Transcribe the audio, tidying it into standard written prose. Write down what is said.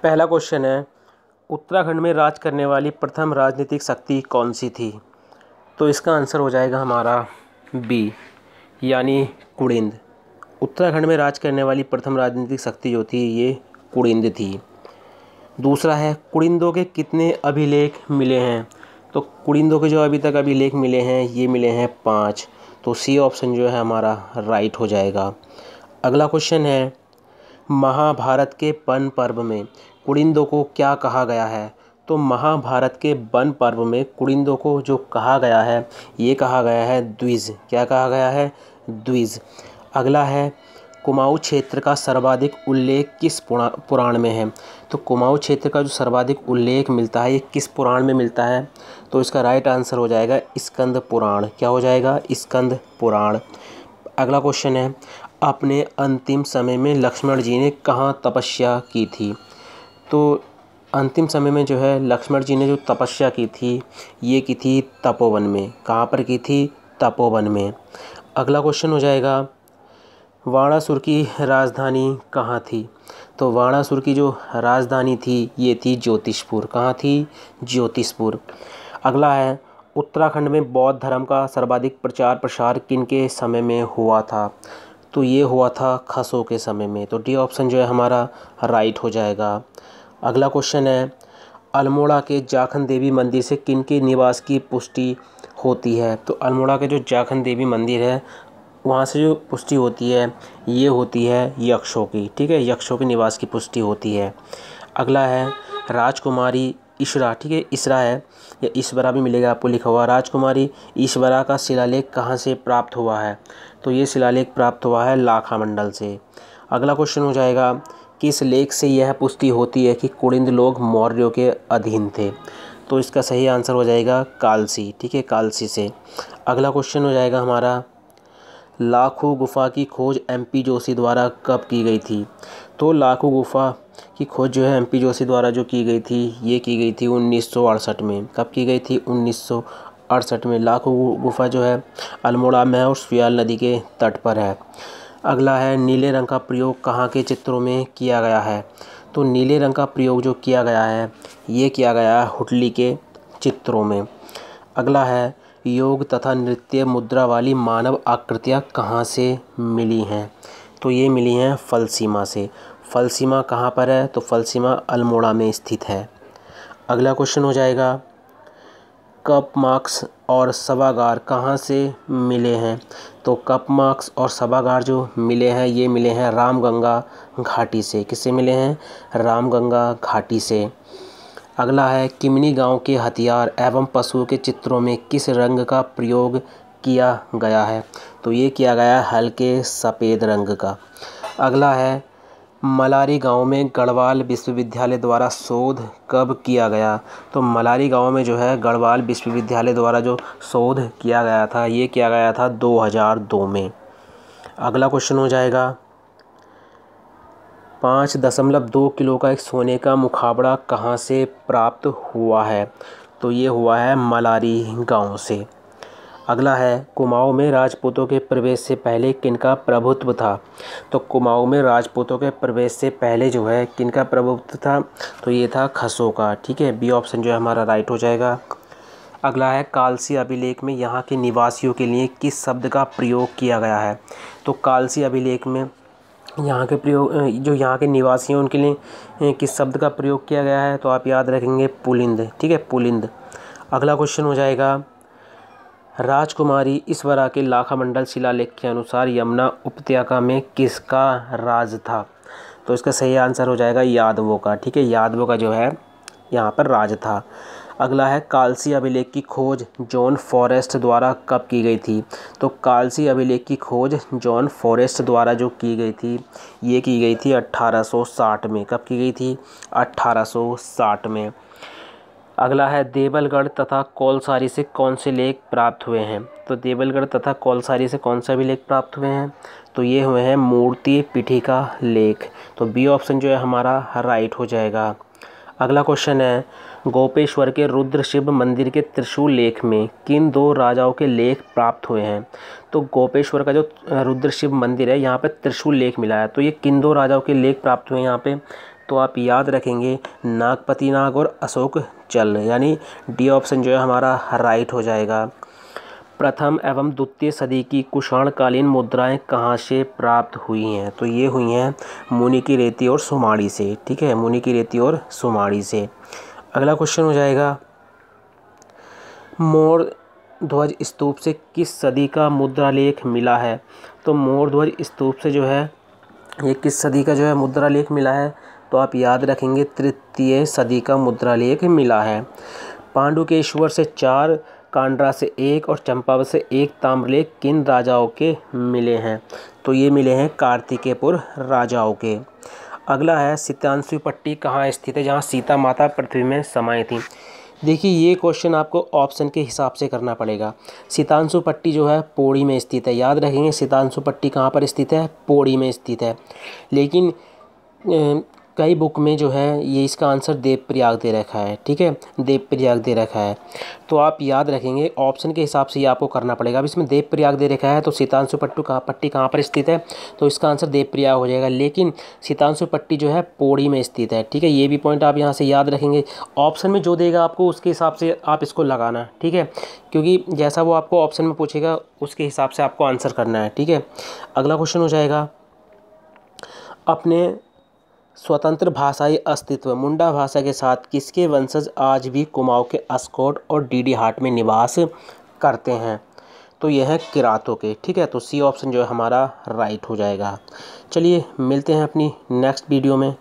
पहला क्वेश्चन है, उत्तराखंड में राज करने वाली प्रथम राजनीतिक शक्ति कौन सी थी? तो इसका आंसर हो जाएगा हमारा बी, यानी कुड़िंद। उत्तराखंड में राज करने वाली प्रथम राजनीतिक शक्ति जो थी ये कुड़िंद थी। दूसरा है, कुड़िंदों के कितने अभिलेख मिले हैं? तो कुड़िंदों के जो अभी तक अभिलेख मिले हैं ये मिले हैं 5। तो सी ऑप्शन जो है हमारा राइट हो जाएगा। अगला क्वेश्चन है, महाभारत के वन पर्व में कुड़िंदों को क्या कहा गया है? तो महाभारत के वन पर्व में कुड़िंदों को जो कहा गया है ये कहा गया है द्विज। क्या कहा गया है? द्विज। अगला है, कुमाऊं क्षेत्र का सर्वाधिक उल्लेख किस पुराण में है? तो कुमाऊं क्षेत्र का जो सर्वाधिक उल्लेख मिलता है ये किस पुराण में मिलता है? तो इसका राइट आंसर हो जाएगा स्कंद पुराण। क्या हो जाएगा? स्कंद पुराण। अगला क्वेश्चन है, अपने अंतिम समय में लक्ष्मण जी ने कहाँ तपस्या की थी? तो अंतिम समय में जो है लक्ष्मण जी ने जो तपस्या की थी ये की थी तपोवन में। कहाँ पर की थी? तपोवन में। अगला क्वेश्चन हो जाएगा, वाणासुर की राजधानी कहाँ थी? तो वाणासुर की जो राजधानी थी ये थी ज्योतिषपुर। कहाँ थी? ज्योतिषपुर। अगला है, उत्तराखंड में बौद्ध धर्म का सर्वाधिक प्रचार प्रसार किनके समय में हुआ था? तो ये हुआ था खसों के समय में। तो डी ऑप्शन जो है हमारा राइट हो जाएगा। अगला क्वेश्चन है, अल्मोड़ा के जाखन देवी मंदिर से किनके निवास की पुष्टि होती है? तो अल्मोड़ा के जो जाखन देवी मंदिर है वहाँ से जो पुष्टि होती है ये होती है यक्षों की। ठीक है, यक्षों के निवास की पुष्टि होती है। अगला है, राजकुमारी ईश्वरा, ठीक है ईश्वरा है या ईश्वरा भी मिलेगा आपको लिखा हुआ, राजकुमारी ईश्वरा का शिलालेख कहाँ से प्राप्त हुआ है? तो ये शिलालेख प्राप्त हुआ है लाखा मंडल से। अगला क्वेश्चन हो जाएगा, किस लेख से यह पुष्टि होती है कि कुड़िंद लोग मौर्यों के अधीन थे? तो इसका सही आंसर हो जाएगा कालसी। ठीक है, कालसी से। अगला क्वेश्चन हो जाएगा हमारा, लाखों गुफा की खोज एमपी जोशी द्वारा कब की गई थी? तो लाखों गुफा की खोज जो है एमपी जोशी द्वारा जो की गई थी ये की गई थी 1968 में। कब की गई थी? 1968 में। लाखों गुफा जो है अल्मोड़ा में और सुयाल नदी के तट पर है। अगला है, नीले रंग का प्रयोग कहाँ के चित्रों में किया गया है? तो नीले रंग का प्रयोग जो किया गया है ये किया गया है हुटली के चित्रों में। अगला है, योग तथा नृत्य मुद्रा वाली मानव आकृतियाँ कहाँ से मिली हैं? तो ये मिली हैं फलसीमा से। फलसीमा कहाँ पर है? तो फलसीमा अल्मोड़ा में स्थित है। अगला क्वेश्चन हो जाएगा, कप मार्क्स और सभागार कहाँ से मिले हैं? तो कप मार्क्स और सभागार जो मिले हैं ये मिले हैं रामगंगा घाटी से। किससे मिले हैं? रामगंगा घाटी से। अगला है, किमनी गांव के हथियार एवं पशुओं के चित्रों में किस रंग का प्रयोग किया गया है? तो ये किया गया है हल्के सफ़ेद रंग का। अगला है, मलारी गांव में गढ़वाल विश्वविद्यालय द्वारा शोध कब किया गया? तो मलारी गांव में जो है गढ़वाल विश्वविद्यालय द्वारा जो शोध किया गया था ये किया गया था 2002 में। अगला क्वेश्चन हो जाएगा, 5.2 किलो का एक सोने का मुखाबड़ा कहाँ से प्राप्त हुआ है? तो ये हुआ है मलारी गांव से। अगला है, कुमाऊं में राजपूतों के प्रवेश से पहले किनका प्रभुत्व था? तो कुमाऊं में राजपूतों के प्रवेश से पहले जो है किनका प्रभुत्व था? तो ये था खसों का। ठीक है, बी ऑप्शन जो है हमारा राइट हो जाएगा। अगला है, कालसी अभिलेख में यहाँ के निवासियों के लिए किस शब्द का प्रयोग किया गया है? तो कालसी अभिलेख में यहाँ के प्रयोग जो यहाँ के निवासी हैं उनके लिए किस शब्द का प्रयोग किया गया है? तो आप याद रखेंगे पुलिंद। ठीक है, पुलिंद। अगला क्वेश्चन हो जाएगा, राजकुमारी ईश्वरा के लाखा मंडल शिलालेख के अनुसार यमुना उपत्यका में किसका राज था? तो इसका सही आंसर हो जाएगा यादवों का। ठीक है, यादवों का जो है यहाँ पर राज था। अगला है, कालसी अभिलेख की खोज जॉन फॉरेस्ट द्वारा कब की गई थी? तो कालसी अभिलेख की खोज जॉन फॉरेस्ट द्वारा जो की गई थी ये की गई थी 1860 में। कब की गई थी? 1860 में। अगला है, देवलगढ़ तथा कौलसारी से कौन से लेख प्राप्त हुए हैं? तो देवलगढ़ तथा कौलसारी से कौन सा भी लेख प्राप्त हुए हैं? तो ये हुए हैं मूर्ति पीठिका लेख। तो बी ऑप्शन जो है हमारा राइट हो जाएगा। अगला क्वेश्चन है, गोपेश्वर के रुद्र शिव मंदिर के त्रिशूल लेख में किन 2 राजाओं के लेख प्राप्त हुए हैं? तो गोपेश्वर का जो रुद्र शिव मंदिर है यहाँ पे त्रिशूल लेख मिला है। तो ये किन 2 राजाओं के लेख प्राप्त हुए हैं यहाँ पे? तो आप याद रखेंगे नागपति नाग और अशोक चल, यानी डी ऑप्शन जो है हमारा राइट हो जाएगा। प्रथम एवं द्वितीय सदी की कुषाणकालीन मुद्राएं कहाँ से प्राप्त हुई हैं? तो ये हुई हैं मुनि की रेती और सुमाड़ी से। ठीक है, मुनि की रेती और सुमाड़ी से। अगला क्वेश्चन हो जाएगा, मोर ध्वज स्तूप से किस सदी का मुद्रालेख मिला है? तो मोर ध्वज स्तूप से जो है ये किस सदी का जो है मुद्रालेख मिला है? तो आप याद रखेंगे तृतीय सदी का मुद्रालेख मिला है। पांडुकेश्वर से 4, कांडरा से 1 और चंपावत से 1 ताम्रलेख किन राजाओं के मिले हैं? तो ये मिले हैं कार्तिकेयपुर राजाओं के। अगला है, सितांशु पट्टी कहाँ स्थित है जहाँ सीता माता पृथ्वी में समाई थी? देखिए ये क्वेश्चन आपको ऑप्शन के हिसाब से करना पड़ेगा। सितांशु पट्टी जो है पौड़ी में स्थित है, याद रखेंगे सितांशु पट्टी कहाँ पर स्थित है? पौड़ी में स्थित है। लेकिन कई बुक में जो है ये इसका आंसर देवप्रयाग दे रखा है। ठीक है, देवप्रयाग दे रखा है, तो आप याद रखेंगे ऑप्शन के हिसाब से ये आपको करना पड़ेगा। अब इसमें देवप्रयाग दे रखा है तो सितांशु पट्टी कहाँ पर स्थित है? तो इसका आंसर देवप्रयाग हो जाएगा, लेकिन सितांशु पट्टी जो है पौड़ी में स्थित है। ठीक है, ये भी पॉइंट आप यहाँ से याद रखेंगे। ऑप्शन में जो देगा आपको उसके हिसाब से आप इसको लगाना। ठीक है, क्योंकि जैसा वो आपको ऑप्शन में पूछेगा उसके हिसाब से आपको आंसर करना है। ठीक है, अगला क्वेश्चन हो जाएगा, अपने स्वतंत्र भाषाई अस्तित्व मुंडा भाषा के साथ किसके वंशज आज भी कुमाऊं के अस्कोट और डीडी हाट में निवास करते हैं? तो यह है किरातों के। ठीक है, तो सी ऑप्शन जो है हमारा राइट हो जाएगा। चलिए मिलते हैं अपनी नेक्स्ट वीडियो में।